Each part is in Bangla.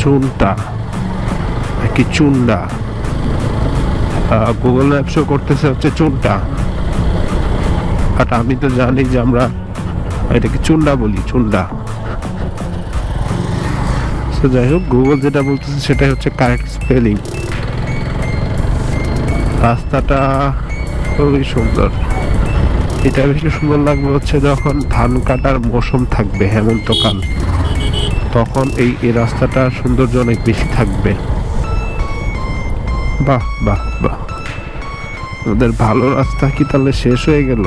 চুনটা কি চুন্ডা, গুগল ম্যাপসও করতেছে হচ্ছে চুনটা, বাট আমি তো জানি যে আমরা এটাকে চুন্ডা বলি, চুন্ডা। যাই হোক, গুগল যেটা বলতেছে সেটাই হচ্ছে কারেক্ট স্পেলিং। রাস্তাটা খুবই সুন্দর। এটা বেশি সুন্দর লাগবে হচ্ছে যখন ধান কাটার মৌসুম থাকবে, হেমন্তকাল, তখন এই রাস্তাটা সৌন্দর্য অনেক বেশি থাকবে। বাহ বাহ বাহ, ওদের ভালো রাস্তা কি তাহলে শেষ হয়ে গেল?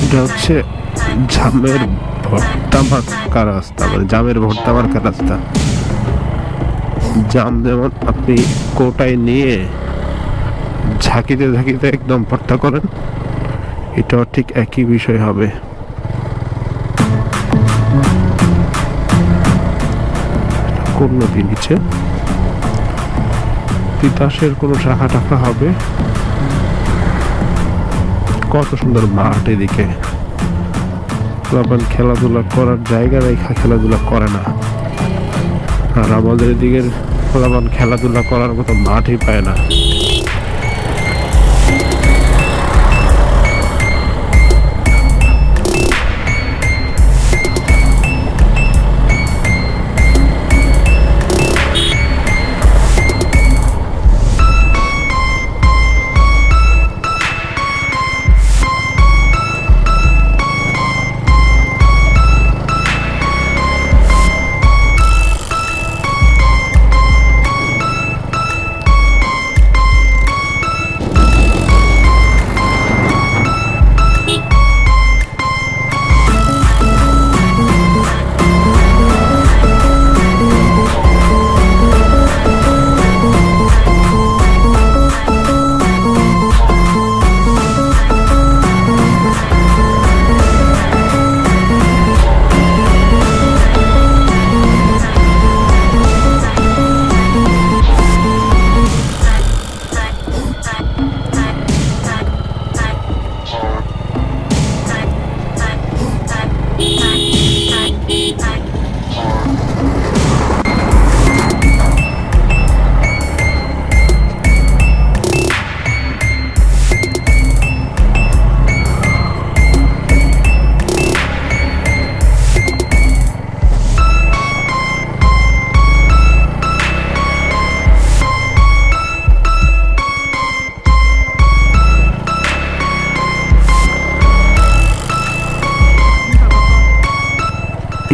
এটা হচ্ছে জামের ভর্তা মার্কা রাস্তা, মানে জামের ভর্তা মার্কা রাস্তা। জাম যেমন আপনি কোটায় নিয়ে ঝাঁকিতে ঝাঁকিতে একদম ভর্তা করেন, এটাও ঠিক একই বিষয় হবে। কোন নদী নিচে তিতাসের কোনো শাখা টাখা হবে। কত সুন্দর মাঠ, এদিকে খেলাধুলা করার জায়গা রেখা খেলাধুলা করে না, আর আমাদের এদিকের খেলাধুলা করার মতো মাঠই পায় না।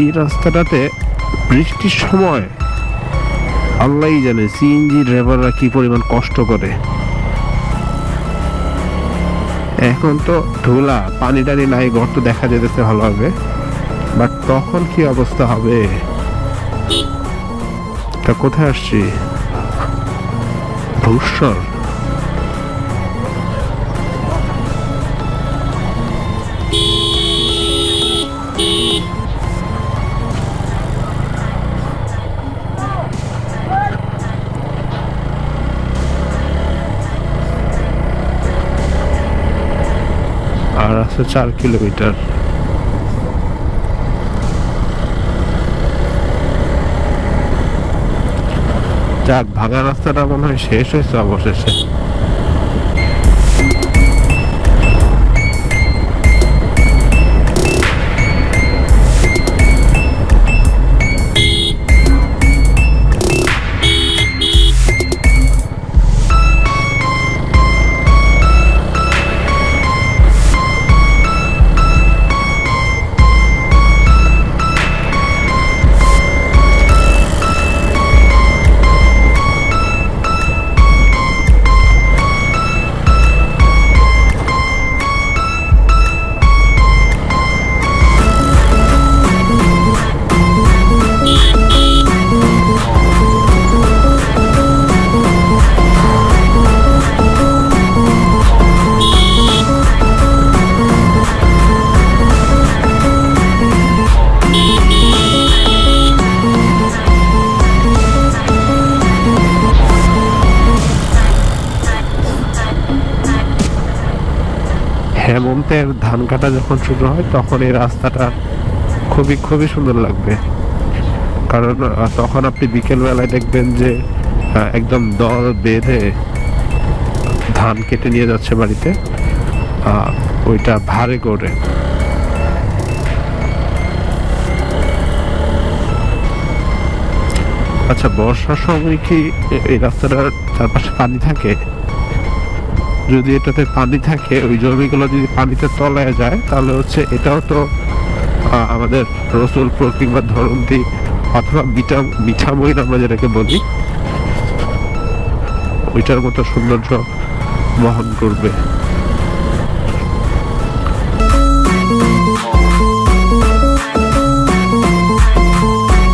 এই রাস্তাটাতে বৃষ্টির সময় আল্লাহই জানে সিএনজি ড্রাইভাররা কি পরিমাণ কষ্ট করে। এখন তো ধুলা, পানি টানি নাই, গর্ত দেখা যেতেছে ভালোভাবে, বাট তখন কি অবস্থা হবে? তা কোথায় আসছি? ধূসর। হচ্ছে 4 কিলোমিটার। যাক, ভাঙা রাস্তাটা মনে হয় শেষ হয়েছে অবশেষে। হেমন্তের ধান কাটা যখন শুরু হয় তখন এই রাস্তাটা খুবই খুবই সুন্দর লাগবে, কারণ তখন আপনি বিকেল বেলায় দেখবেন যে একদম দল বেঁধে ধান কেটে নিয়ে যাচ্ছে বাড়িতে, ওইটা ভারে করে। আচ্ছা, বর্ষার সময় কি এই রাস্তাটার চারপাশে পানি থাকে? যদি এটাতে পানি থাকে, ওই জমিগুলো যদি পানিতে তলায় যায়, তাহলে হচ্ছে এটাও তো আমাদের রসুলপুর কিংবা ধরন্তি অথবা মিঠামইন আমরা যেটাকে বলি, ওইটার মতো সৌন্দর্য বহন করবে।